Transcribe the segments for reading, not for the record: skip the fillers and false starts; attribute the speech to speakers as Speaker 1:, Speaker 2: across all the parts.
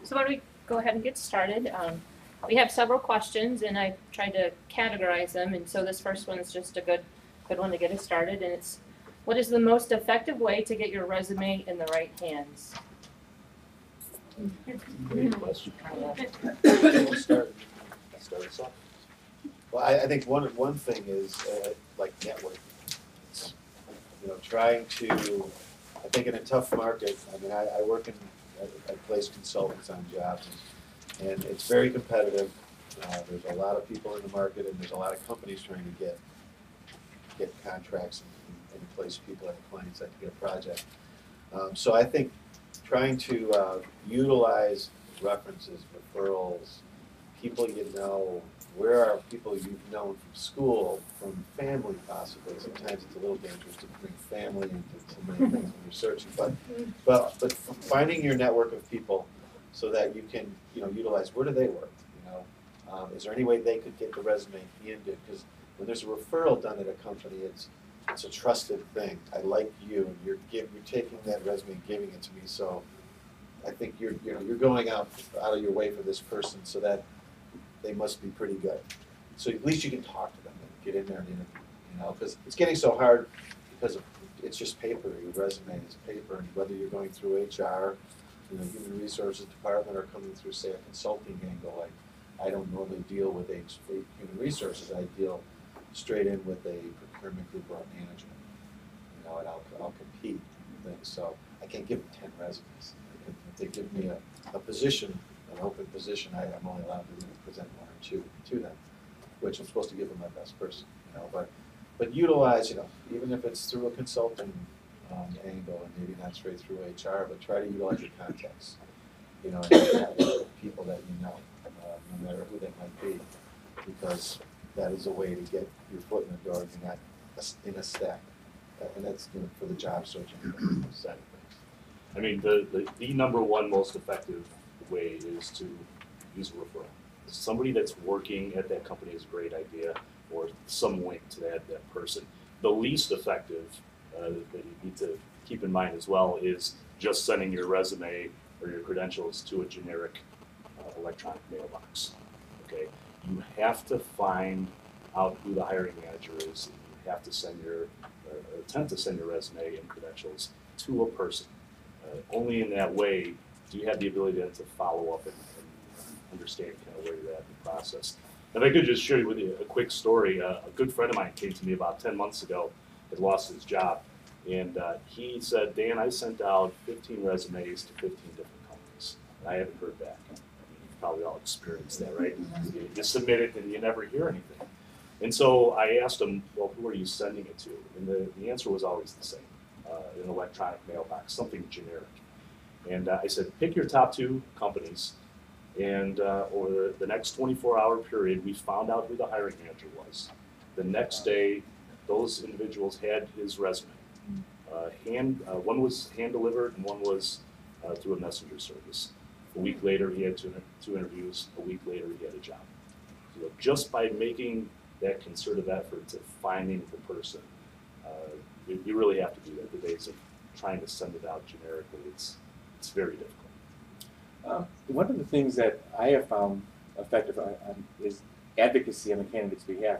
Speaker 1: So why don't we go ahead and get started? We have several questions, and I tried to categorize them. And so this first one is just a good one to get us started. And it's, what is the most effective way to get your resume in the right hands?
Speaker 2: Great question. We'll start us off.
Speaker 3: Well, I think one thing is like networking. It's, trying to. I think in a tough market. I mean, I work in. I place consultants on jobs, and it's very competitive. There's a lot of people in the market, and there's a lot of companies trying to get contracts and place people at clients that can get a project. So I think trying to utilize references, referrals, people you know. Where are people you've known from school, from family possibly? Sometimes it's a little dangerous to bring family into so many things when you're searching. But finding your network of people so that you can utilize where do they work? Is there any way they could get the resume into? Because when there's a referral done at a company, it's a trusted thing. I like you, and you're taking that resume and giving it to me. So I think you're going out of your way for this person so that they must be pretty good. So at least you can talk to them and get in there and interview, because it's getting so hard because it's just paper. Your resume is paper, and whether you're going through HR, human resources department, or coming through, say, a consulting angle, I don't normally deal with human resources. I deal straight in with a procurement group or a management, and I'll compete and things. So I can't give them 10 resumes. If they give me a position, an open position, I'm only allowed to present one or two to them, which I'm supposed to give them my best person, But utilize, even if it's through a consulting angle and maybe not straight through HR, but try to utilize your contacts, and people that no matter who they might be, because that is a way to get your foot in the door. You're not in a stack, and that's for the job searching side of things.
Speaker 2: I mean, the number one most effective way is to use a referral. Somebody that's working at that company is a great idea, or some link to that person. The least effective that you need to keep in mind as well is just sending your resume or your credentials to a generic electronic mailbox. Okay, you have to find out who the hiring manager is. And you have to attempt to send your resume and credentials to a person. Only in that way do you have the ability to follow up and understand kind of where you're at in the process. If I could just share with you a quick story. A good friend of mine came to me about 10 months ago, had lost his job, and he said, Dan, I sent out 15 resumes to 15 different companies, and I haven't heard back. I mean, you've probably all experienced that, right? You submit it and you never hear anything. And so I asked him, well, who are you sending it to? And the answer was always the same, an electronic mailbox, something generic. And I said, pick your top 2 companies. And over the next 24-hour period, we found out who the hiring manager was. The next day, those individuals had his resume. One was hand-delivered and one was through a messenger service. A week later, he had two interviews. A week later, he had a job. So just by making that concerted effort to finding the person, you really have to do that. The days of trying to send it out generically, it's very difficult.
Speaker 4: One of the things that I have found effective is advocacy on the candidate's behalf.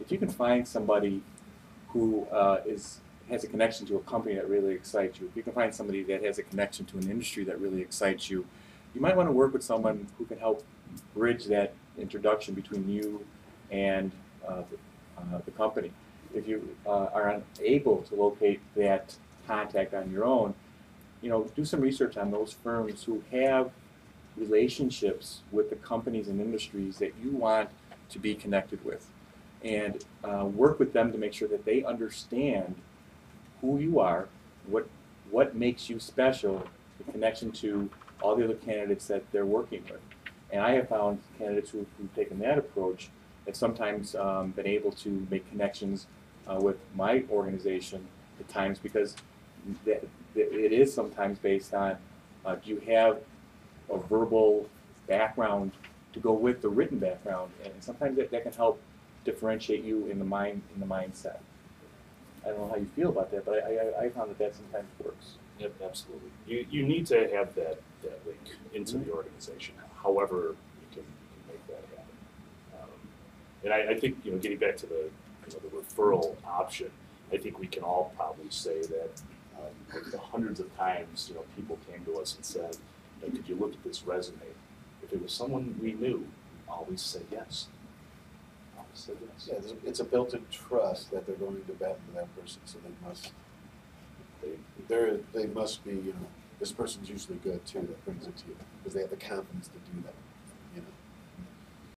Speaker 4: If you can find somebody who has a connection to a company that really excites you, if you can find somebody that has a connection to an industry that really excites you, you might want to work with someone who can help bridge that introduction between you and the company. If you are unable to locate that contact on your own, do some research on those firms who have relationships with the companies and industries that you want to be connected with, and work with them to make sure that they understand who you are, what makes you special, in connection to all the other candidates that they're working with. And I have found candidates who've taken that approach have sometimes been able to make connections with my organization at times, because it is sometimes based on do you have a verbal background to go with the written background, and sometimes that can help differentiate you in the mindset. I don't know how you feel about that, but I found that sometimes works.
Speaker 2: Yep, absolutely. You need to have that link into the organization. However, you can make that happen. And I think getting back to the the referral option, I think we can all probably say that the hundreds of times people came to us and said, could you look at this resume? If it was someone we knew, we always said yes. Always said yes.
Speaker 3: Yeah, it's a built-in trust that they're going to bat into that person, so they must be, this person's usually good too, that brings it to you, because they have the confidence to do that.